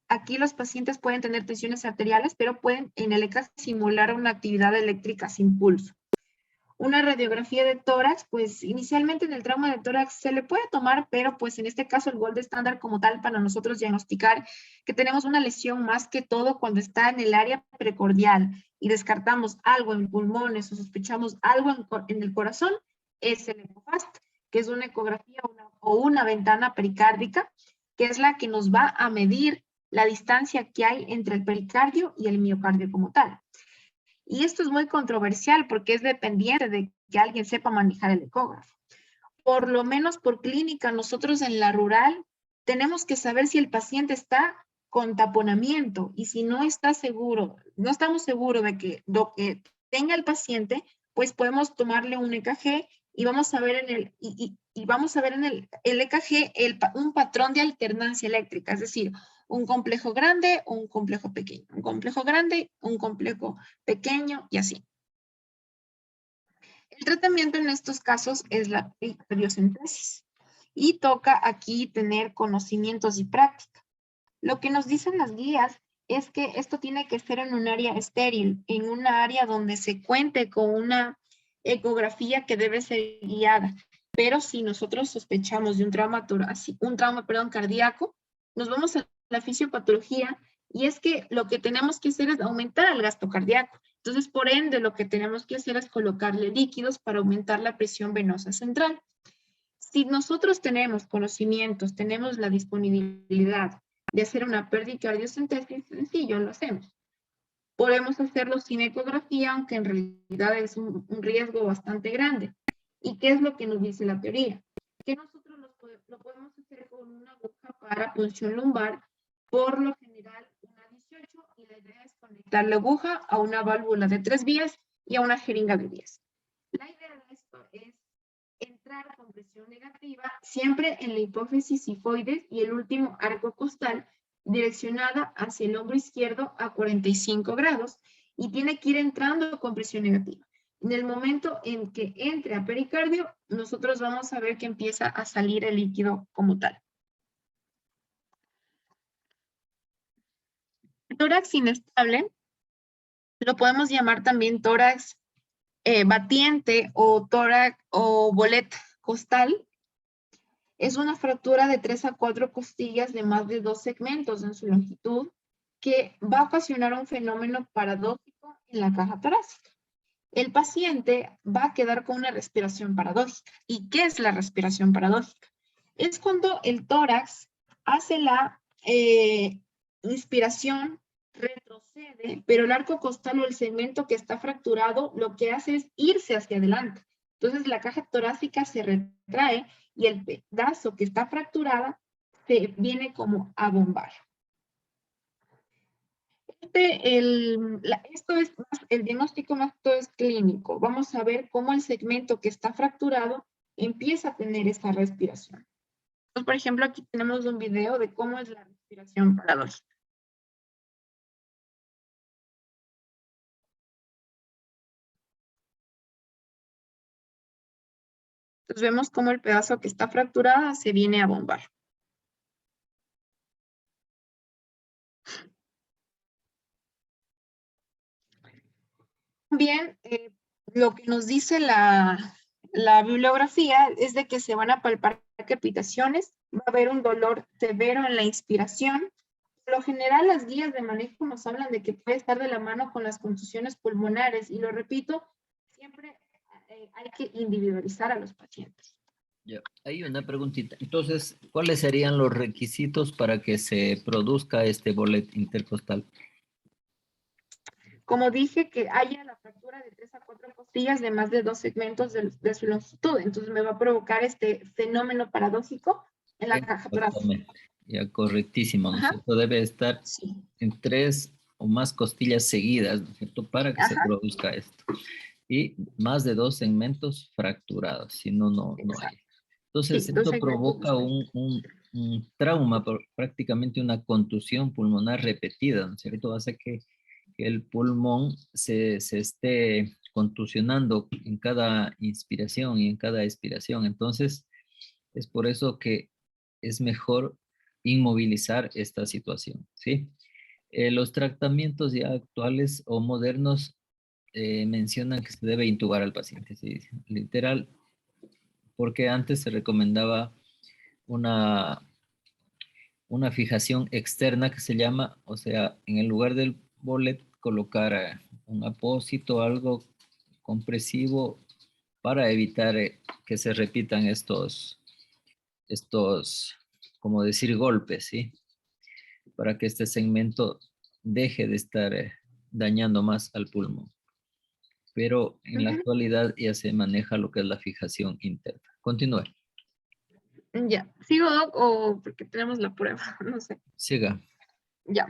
aquí los pacientes pueden tener tensiones arteriales, pero pueden en el ECG simular una actividad eléctrica sin pulso. Una radiografía de tórax, pues inicialmente en el trauma de tórax se le puede tomar, pero pues en este caso el gold estándar como tal para nosotros diagnosticar que tenemos una lesión más que todo cuando está en el área precordial y descartamos algo en pulmones o sospechamos algo en el corazón, es el ECOFAST, que es una ecografía o una ventana pericárdica, que es la que nos va a medir la distancia que hay entre el pericardio y el miocardio como tal. Y esto es muy controversial porque es dependiente de que alguien sepa manejar el ecógrafo. Por lo menos por clínica, nosotros en la rural tenemos que saber si el paciente está con taponamiento y si no está seguro, no estamos seguros de que lo que tenga el paciente, pues podemos tomarle un EKG y vamos a ver en el, vamos a ver en el EKG un patrón de alternancia eléctrica, es decir, un complejo grande, un complejo pequeño, un complejo grande, un complejo pequeño y así. El tratamiento en estos casos es la pericardiocentesis y toca aquí tener conocimientos y práctica. Lo que nos dicen las guías es que esto tiene que ser en un área estéril, en una área donde se cuente con una ecografía que debe ser guiada. Pero si nosotros sospechamos de un trauma cardíaco, nos vamos a la fisiopatología y es que lo que tenemos que hacer es aumentar el gasto cardíaco. Entonces, por ende, lo que tenemos que hacer es colocarle líquidos para aumentar la presión venosa central. Si nosotros tenemos conocimientos, tenemos la disponibilidad de hacer una pericardiocentesis, sencillo, lo hacemos. Podemos hacerlo sin ecografía, aunque en realidad es un riesgo bastante grande. ¿Y qué es lo que nos dice la teoría? Que nosotros lo podemos hacer con una aguja para punción lumbar, por lo general una 18, y la idea es conectar la aguja a una válvula de 3 vías y a una jeringa de 10. La idea de esto es entrar con presión negativa siempre en la hipófisis sifoides y el último arco costal, direccionada hacia el hombro izquierdo a 45 grados y tiene que ir entrando con presión negativa. En el momento en que entre a pericardio, nosotros vamos a ver que empieza a salir el líquido como tal. El tórax inestable lo podemos llamar también tórax batiente o tórax o bolet costal. Es una fractura de 3 a 4 costillas de más de 2 segmentos en su longitud que va a ocasionar un fenómeno paradójico en la caja torácica. El paciente va a quedar con una respiración paradójica. ¿Y qué es la respiración paradójica? Es cuando el tórax hace la inspiración, retrocede, pero el arco costal o el segmento que está fracturado lo que hace es irse hacia adelante. Entonces la caja torácica se retrae y el pedazo que está fracturada se viene como a bombar. Esto es más, el diagnóstico más todo es clínico. Vamos a ver cómo el segmento que está fracturado empieza a tener esa respiración. Entonces, por ejemplo, aquí tenemos un video de cómo es la respiración paradójica. Entonces vemos cómo el pedazo que está fracturado se viene a bombar. También lo que nos dice la bibliografía es de que se van a palpar crepitaciones, va a haber un dolor severo en la inspiración. Por lo general, las guías de manejo nos hablan de que puede estar de la mano con las contusiones pulmonares y lo repito, siempre hay que individualizar a los pacientes. Ya, hay una preguntita. Entonces, ¿cuáles serían los requisitos para que se produzca este bolet intercostal? Como dije, que haya la fractura de 3 a 4 costillas de más de 2 segmentos de su longitud. Entonces me va a provocar este fenómeno paradójico en la caja torácica. Ya, correctísimo, ¿no es cierto? Debe estar en 3 o más costillas seguidas, ¿no es cierto? Para que se produzca esto. Y más de 2 segmentos fracturados, si no, no hay. Entonces, Sí, esto provoca un trauma, prácticamente una contusión pulmonar repetida, ¿no es cierto? Hace que el pulmón se esté contusionando en cada inspiración y en cada expiración. Entonces, es por eso que es mejor inmovilizar esta situación, ¿sí? Los tratamientos ya actuales o modernos mencionan que se debe intubar al paciente, ¿sí? Literal, porque antes se recomendaba una, una fijación externa que se llama, o sea, en el lugar del bolet colocar un apósito, algo compresivo para evitar que se repitan estos, como decir, golpes, ¿sí? Para que este segmento deje de estar dañando más al pulmón. Pero en la actualidad ya se maneja lo que es la fijación interna. Continúe. Ya, ¿sigo, Doc, o porque tenemos la prueba? No sé. Siga. Ya.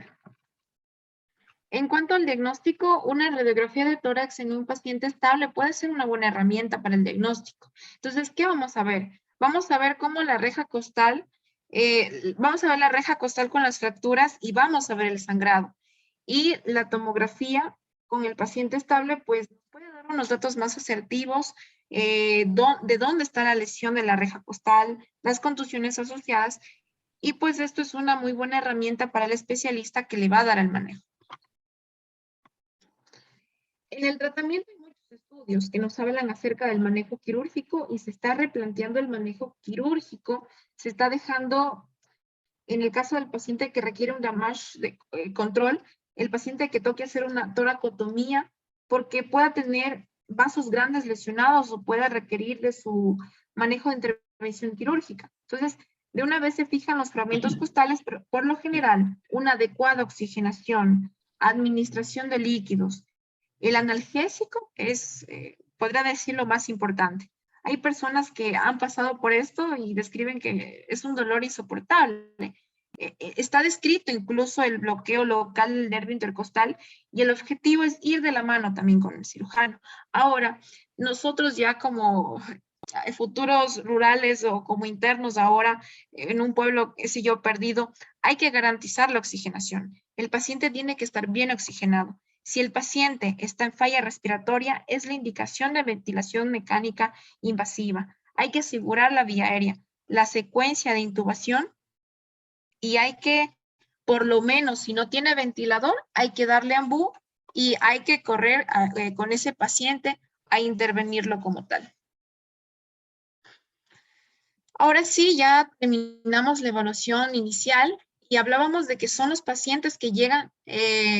En cuanto al diagnóstico, una radiografía de tórax en un paciente estable puede ser una buena herramienta para el diagnóstico. Entonces, ¿qué vamos a ver? Vamos a ver cómo la reja costal, vamos a ver la reja costal con las fracturas y vamos a ver el sangrado. Y la tomografía con el paciente estable, pues, puede dar unos datos más asertivos de dónde está la lesión de la reja costal, las contusiones asociadas, y pues esto es una muy buena herramienta para el especialista que le va a dar el manejo. En el tratamiento hay muchos estudios que nos hablan acerca del manejo quirúrgico y se está replanteando el manejo quirúrgico. Se está dejando, en el caso del paciente que requiere un damage de control, el paciente que toque hacer una toracotomía porque pueda tener vasos grandes lesionados o pueda requerir de su manejo de intervención quirúrgica. Entonces, de una vez se fijan los fragmentos costales, pero por lo general, una adecuada oxigenación, administración de líquidos. El analgésico es, podría decir, lo más importante. Hay personas que han pasado por esto y describen que es un dolor insoportable. Está descrito incluso el bloqueo local del nervio intercostal y el objetivo es ir de la mano también con el cirujano. Ahora, nosotros ya como futuros rurales o como internos ahora en un pueblo, qué sé yo, perdido, hay que garantizar la oxigenación. El paciente tiene que estar bien oxigenado. Si el paciente está en falla respiratoria, es la indicación de ventilación mecánica invasiva. Hay que asegurar la vía aérea, la secuencia de intubación y hay que, por lo menos, si no tiene ventilador, hay que darle ambú y hay que correr con ese paciente a intervenirlo como tal. Ahora sí, ya terminamos la evaluación inicial y hablábamos de que son los pacientes que llegan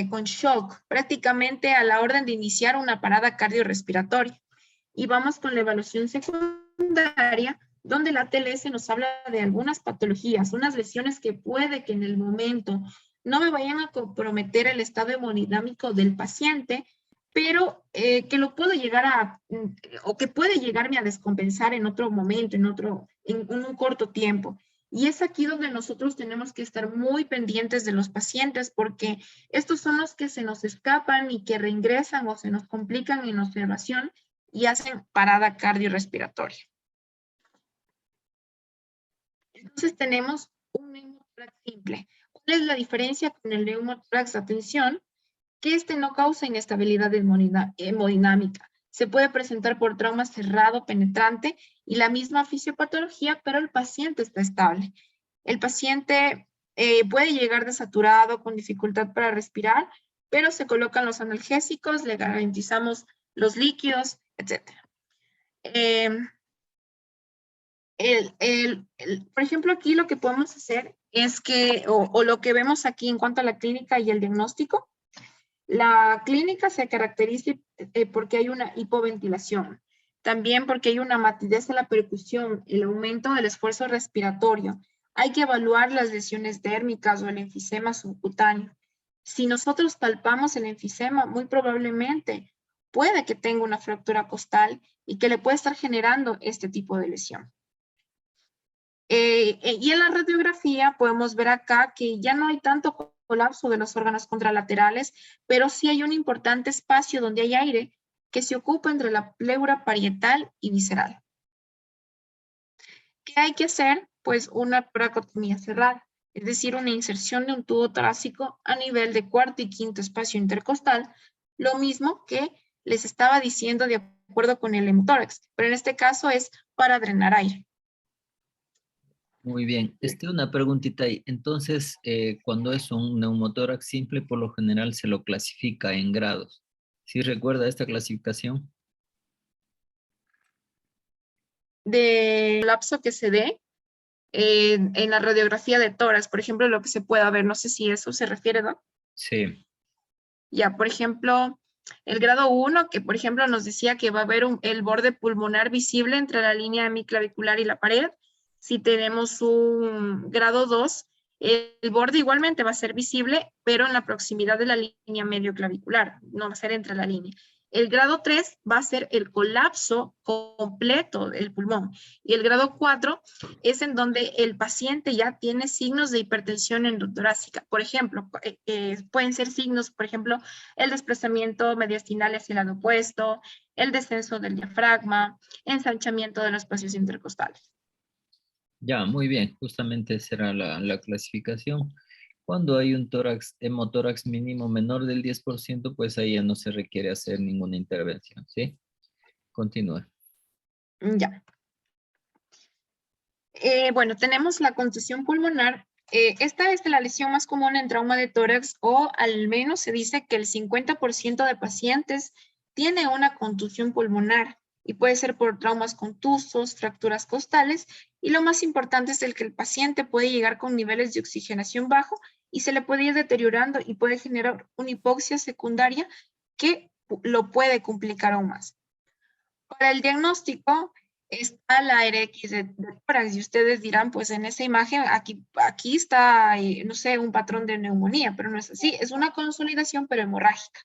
con shock prácticamente a la orden de iniciar una parada cardiorrespiratoria. Y vamos con la evaluación secundaria, donde la TLS nos habla de algunas patologías, unas lesiones que puede que en el momento no me vayan a comprometer el estado hemodinámico del paciente, pero que lo puedo llegar a, o que puede llegarme a descompensar en otro momento, en un corto tiempo. Y es aquí donde nosotros tenemos que estar muy pendientes de los pacientes porque estos son los que se nos escapan y que reingresan o se nos complican en observación y hacen parada cardiorrespiratoria. Entonces tenemos un neumotórax simple. ¿Cuál es la diferencia con el neumotórax? Atención, que este no causa inestabilidad hemodinámica. Se puede presentar por trauma cerrado penetrante y la misma fisiopatología, pero el paciente está estable. El paciente puede llegar desaturado, con dificultad para respirar, pero se colocan los analgésicos, le garantizamos los líquidos, etc. Por ejemplo, aquí lo que podemos hacer es que, o lo que vemos aquí en cuanto a la clínica y el diagnóstico, la clínica se caracteriza porque hay una hipoventilación, también porque hay una matidez de la percusión, el aumento del esfuerzo respiratorio. Hay que evaluar las lesiones dérmicas o el enfisema subcutáneo. Si nosotros palpamos el enfisema, muy probablemente puede que tenga una fractura costal y que le puede estar generando este tipo de lesión. Y en la radiografía podemos ver acá que ya no hay tanto colapso de los órganos contralaterales, pero sí hay un importante espacio donde hay aire que se ocupa entre la pleura parietal y visceral. ¿Qué hay que hacer? Pues una toracotomía cerrada, es decir, una inserción de un tubo torácico a nivel de cuarto y quinto espacio intercostal, lo mismo que les estaba diciendo de acuerdo con el hemotórax, pero en este caso es para drenar aire. Muy bien. Una preguntita ahí. Entonces, cuando es un neumotórax simple, por lo general se lo clasifica en grados. ¿Sí recuerda esta clasificación? De lapso que se dé en la radiografía de tórax, por ejemplo, lo que se pueda ver, no sé si eso se refiere, ¿no? Sí. Ya, por ejemplo, el grado 1, que por ejemplo nos decía que va a haber el borde pulmonar visible entre la línea hemiclavicular y la pared. Si tenemos un grado 2, el borde igualmente va a ser visible, pero en la proximidad de la línea medioclavicular, no va a ser entre la línea. El grado 3 va a ser el colapso completo del pulmón. Y el grado 4 es en donde el paciente ya tiene signos de hipertensión endotorácica. Por ejemplo, pueden ser signos, por ejemplo, el desplazamiento mediastinal hacia el lado opuesto, el descenso del diafragma, ensanchamiento de los espacios intercostales. Ya, muy bien. Justamente esa era la clasificación. Cuando hay un tórax, hemotórax mínimo menor del 10%, pues ahí ya no se requiere hacer ninguna intervención, ¿sí? Continúa. Ya. Bueno, tenemos la contusión pulmonar. Esta es la lesión más común en trauma de tórax, o al menos se dice que el 50% de pacientes tiene una contusión pulmonar y puede ser por traumas contusos, fracturas costales, y lo más importante es el que el paciente puede llegar con niveles de oxigenación bajo y se le puede ir deteriorando y puede generar una hipoxia secundaria que lo puede complicar aún más. Para el diagnóstico está la RX de tórax y ustedes dirán, pues en esa imagen aquí está, no sé, un patrón de neumonía, pero no es así, es una consolidación pero hemorrágica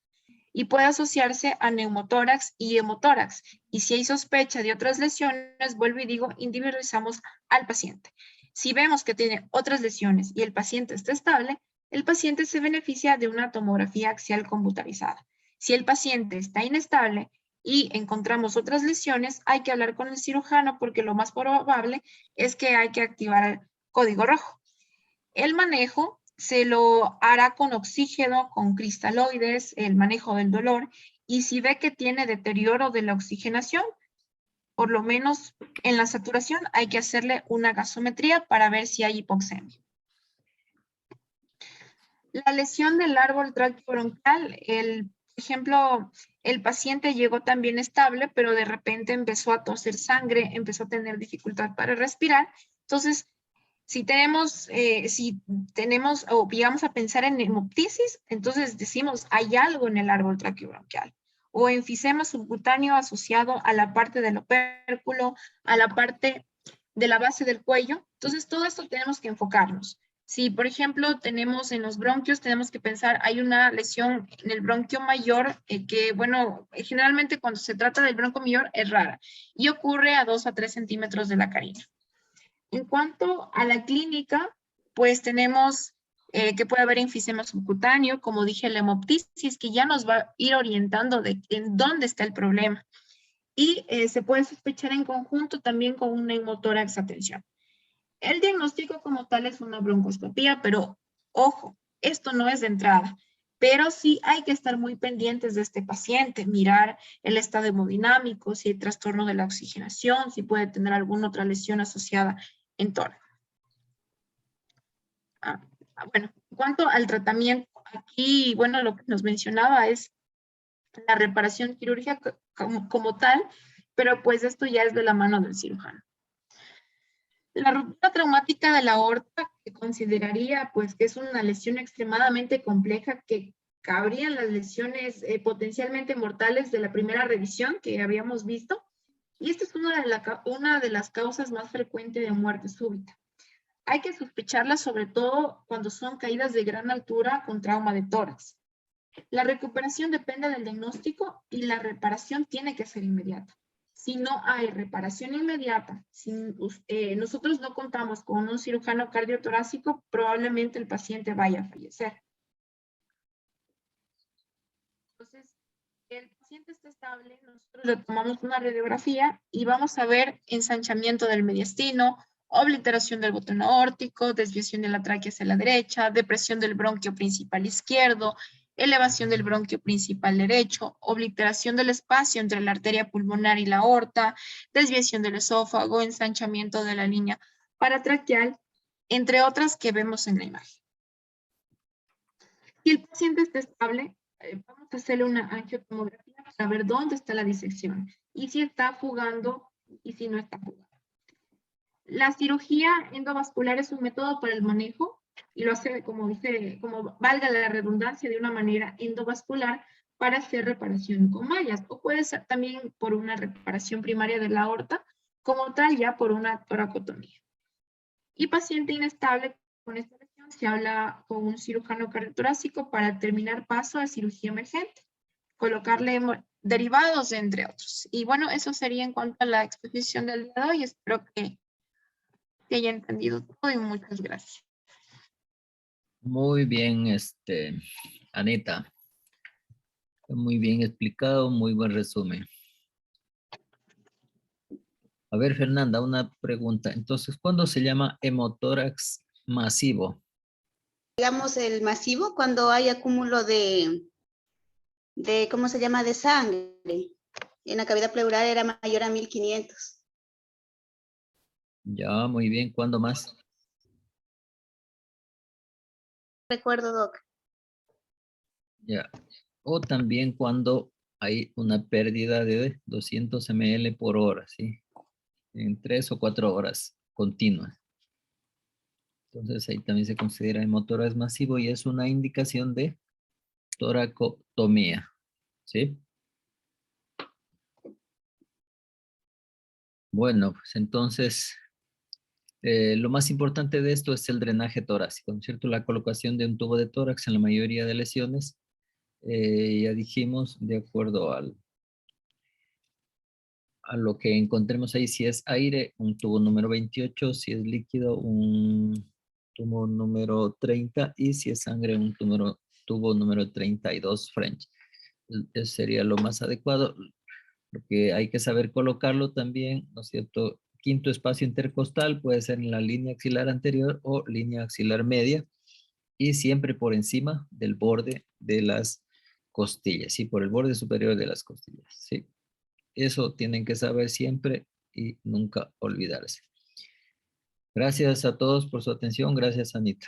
y puede asociarse a neumotórax y hemotórax. Y si hay sospecha de otras lesiones, vuelvo y digo, individualizamos al paciente. Si vemos que tiene otras lesiones y el paciente está estable, el paciente se beneficia de una tomografía axial computarizada. Si el paciente está inestable y encontramos otras lesiones, hay que hablar con el cirujano porque lo más probable es que hay que activar el código rojo. El manejo se lo hará con oxígeno, con cristaloides, el manejo del dolor, y si ve que tiene deterioro de la oxigenación, por lo menos en la saturación, hay que hacerle una gasometría para ver si hay hipoxemia. La lesión del árbol tráqueo-bronquial, por ejemplo, el paciente llegó también estable, pero de repente empezó a toser sangre, empezó a tener dificultad para respirar. Entonces, si tenemos o llegamos a pensar en hemoptisis, entonces decimos, hay algo en el árbol tráqueo-bronquial. O enfisema subcutáneo asociado a la parte del opérculo, a la parte de la base del cuello. Entonces, todo esto tenemos que enfocarnos. Si, por ejemplo, tenemos en los bronquios, tenemos que pensar, hay una lesión en el bronquio mayor que, bueno, generalmente cuando se trata del bronquio mayor es rara y ocurre a 2 a 3 centímetros de la carina. En cuanto a la clínica, pues tenemos que puede haber enfisema subcutáneo, como dije, la hemoptisis, que ya nos va a ir orientando de en dónde está el problema. Y se puede sospechar en conjunto también con un neumotórax a tensión. El diagnóstico como tal es una broncoscopía, pero ojo, esto no es de entrada, pero sí hay que estar muy pendientes de este paciente, mirar el estado hemodinámico, si hay trastorno de la oxigenación, si puede tener alguna otra lesión asociada en tórax. Bueno, en cuanto al tratamiento, aquí, bueno, lo que nos mencionaba es la reparación quirúrgica como tal, pero pues esto ya es de la mano del cirujano. La ruptura traumática de la aorta, que consideraría pues que es una lesión extremadamente compleja que cabrían las lesiones potencialmente mortales de la primera revisión que habíamos visto. Y esta es una de las causas más frecuentes de muerte súbita. Hay que sospecharla sobre todo cuando son caídas de gran altura con trauma de tórax. La recuperación depende del diagnóstico y la reparación tiene que ser inmediata. Si no hay reparación inmediata, si nosotros no contamos con un cirujano cardiotorácico, probablemente el paciente vaya a fallecer. Entonces, el paciente está estable, nosotros le tomamos una radiografía y vamos a ver ensanchamiento del mediastino, obliteración del botón aórtico, desviación de la tráquea hacia la derecha, depresión del bronquio principal izquierdo, elevación del bronquio principal derecho, obliteración del espacio entre la arteria pulmonar y la aorta, desviación del esófago, ensanchamiento de la línea paratraqueal, entre otras que vemos en la imagen. Si el paciente está estable, vamos a hacerle una angiotomografía para ver dónde está la disección y si está fugando y si no está fugando. La cirugía endovascular es un método para el manejo y lo hace, como valga la redundancia, de una manera endovascular para hacer reparación con mallas, o puede ser también por una reparación primaria de la aorta, como tal ya por una toracotomía. Y paciente inestable con esta lesión se habla con un cirujano cardiotorácico para terminar paso a cirugía emergente, colocarle derivados, entre otros. Y bueno, eso sería en cuanto a la exposición del día de hoy. Espero que haya entendido todo y muchas gracias. Muy bien, Anita. Muy bien explicado, muy buen resumen. A ver, Fernanda, una pregunta. Entonces, ¿cuándo se llama hemotórax masivo? Digamos el masivo cuando hay acúmulo de ¿cómo se llama? De sangre. En la cavidad pleural era mayor a 1500. Ya, muy bien. ¿Cuándo más? Recuerdo, Doc. Ya. O también cuando hay una pérdida de 200 ml por hora, ¿sí? En 3 o 4 horas continuas. Entonces ahí también se considera hemotórax masivo y es una indicación de toracotomía, ¿sí? Bueno, pues entonces lo más importante de esto es el drenaje torácico, ¿no es cierto? La colocación de un tubo de tórax en la mayoría de lesiones, ya dijimos, de acuerdo a lo que encontremos ahí, si es aire, un tubo número 28, si es líquido, un tubo número 30 y si es sangre, un tubo número 32 French. Eso sería lo más adecuado. Lo que hay que saber colocarlo también, ¿no es cierto? Quinto espacio intercostal puede ser en la línea axilar anterior o línea axilar media y siempre por encima del borde de las costillas, ¿sí? Por el borde superior de las costillas, ¿sí? Eso tienen que saber siempre y nunca olvidarse. Gracias a todos por su atención. Gracias, Anita.